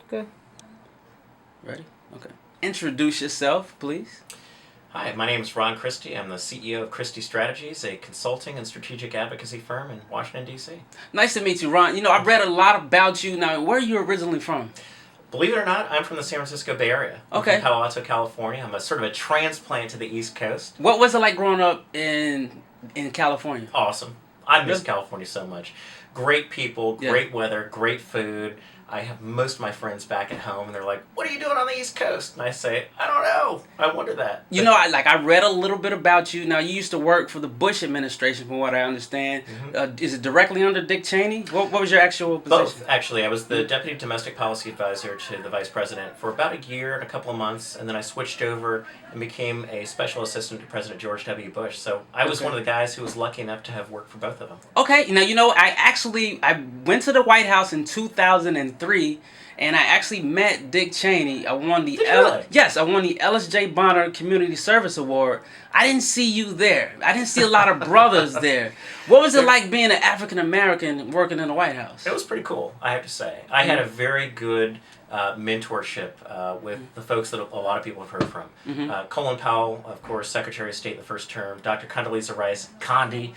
Okay. Ready? Okay. Introduce yourself, please. Hi, my name is Ron Christie. I'm the CEO of Christie Strategies, a consulting and strategic advocacy firm in Washington, D.C. Nice to meet you, Ron. You know, I read a lot about you. Now, where are you originally from? Believe it or not, I'm from the San Francisco Bay Area. I'm Okay. from Palo Alto, California. I'm a sort of a transplant to the East Coast. What was it like growing up in California? Awesome. I miss Really? California so much. Great people, great weather, great food. I have most of my friends back at home, and they're like, "What are you doing on the East Coast?" And I say, "I don't know. I wonder that." You know, I read a little bit about you. Now, you used to work for the Bush administration, from what I understand. Is it directly under Dick Cheney? What was your actual position? Both, actually. I was the Deputy Domestic Policy Advisor to the Vice President for about a year and a couple of months, and then I switched over and became a Special Assistant to President George W. Bush. So I was one of the guys who was lucky enough to have worked for both of them. Okay, now, you know, I went to the White House in 2003, and I actually met Dick Cheney. I won the I won the Ellis J. Bonner Community Service Award. I didn't see you there. I didn't see a lot of brothers there. What was it like being an African American working in the White House? It was pretty cool, I have to say. I had a very good mentorship with the folks that a lot of people have heard from. Colin Powell, of course, Secretary of State in the first term. Dr. Condoleezza Rice, Condi,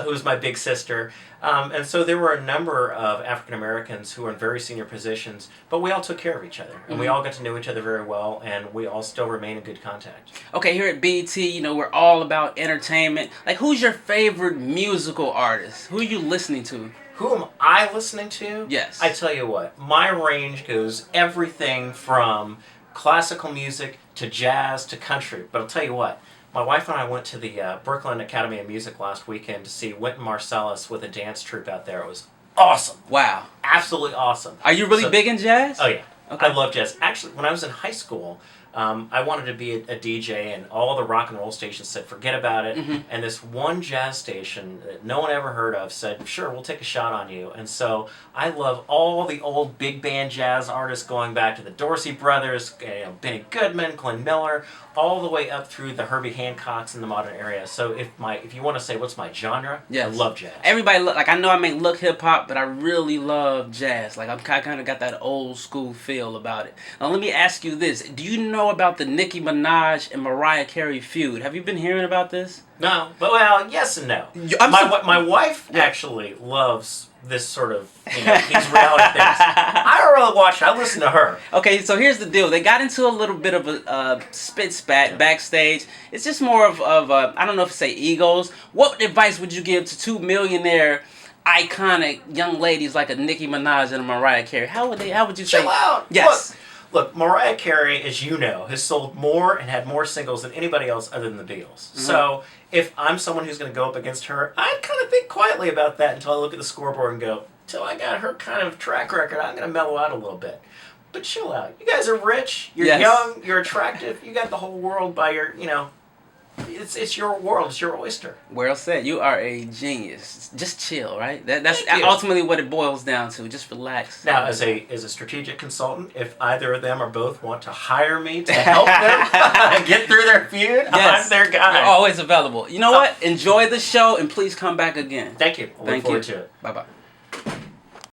who was my big sister. And so there were a number of African Americans who were in very senior positions, but we all took care of each other. And we all got to know each other very well, and we all still remain in good contact. Okay, here at BET, you know, we're all about entertainment. Like, who's your favorite musical artist? Who are you listening to? Who am I listening to? Yes. I tell you what, my range goes everything from classical music to jazz to country. But I'll tell you what, my wife and I went to the Brooklyn Academy of Music last weekend to see Wynton Marsalis with a dance troupe out there. It was awesome. Wow. Absolutely awesome. Are you really big in jazz? Oh, yeah. Okay. I love jazz. Actually, when I was in high school, I wanted to be a DJ, and all the rock and roll stations said, forget about it. And this one jazz station that no one ever heard of said, sure, we'll take a shot on you. And so I love all the old big band jazz artists going back to the Dorsey Brothers, Benny Goodman, Glenn Miller, all the way up through the Herbie Hancocks in the modern era. So if you want to say what's my genre, I love jazz. Everybody, like, I know I may look hip-hop, but I really love jazz. Like, I kind of got that old school feel about it. Now, let me ask you this. Do you know about the Nicki Minaj and Mariah Carey feud? Have you been hearing about this? No, but well, yes and no. My wife actually loves this sort of, these reality things. I don't really watch it. I listen to her. Okay, so here's the deal. They got into a little bit of a spit spat backstage. It's just more of I don't know if to say egos. What advice would you give to two millionaire iconic young ladies like a Nicki Minaj and a Mariah Carey? How would you say? Chill out. Yes. Look, Mariah Carey, as you know, has sold more and had more singles than anybody else other than the Beatles. So if I'm someone who's going to go up against her, I'd kind of think quietly about that until I look at the scoreboard and go, till I got her kind of track record, I'm going to mellow out a little bit. But chill out. You guys are rich, you're young, you're attractive, you got the whole world by your, it's your world, it's your oyster. Well said. You are a genius. Just chill, right? That's ultimately what it boils down to. Just relax. Now, as a strategic consultant, if either of them or both want to hire me to help them get through their feud, I'm their guy. You're always available. You know what? Enjoy the show, and please come back again. Thank you. I look forward to it. Bye-bye.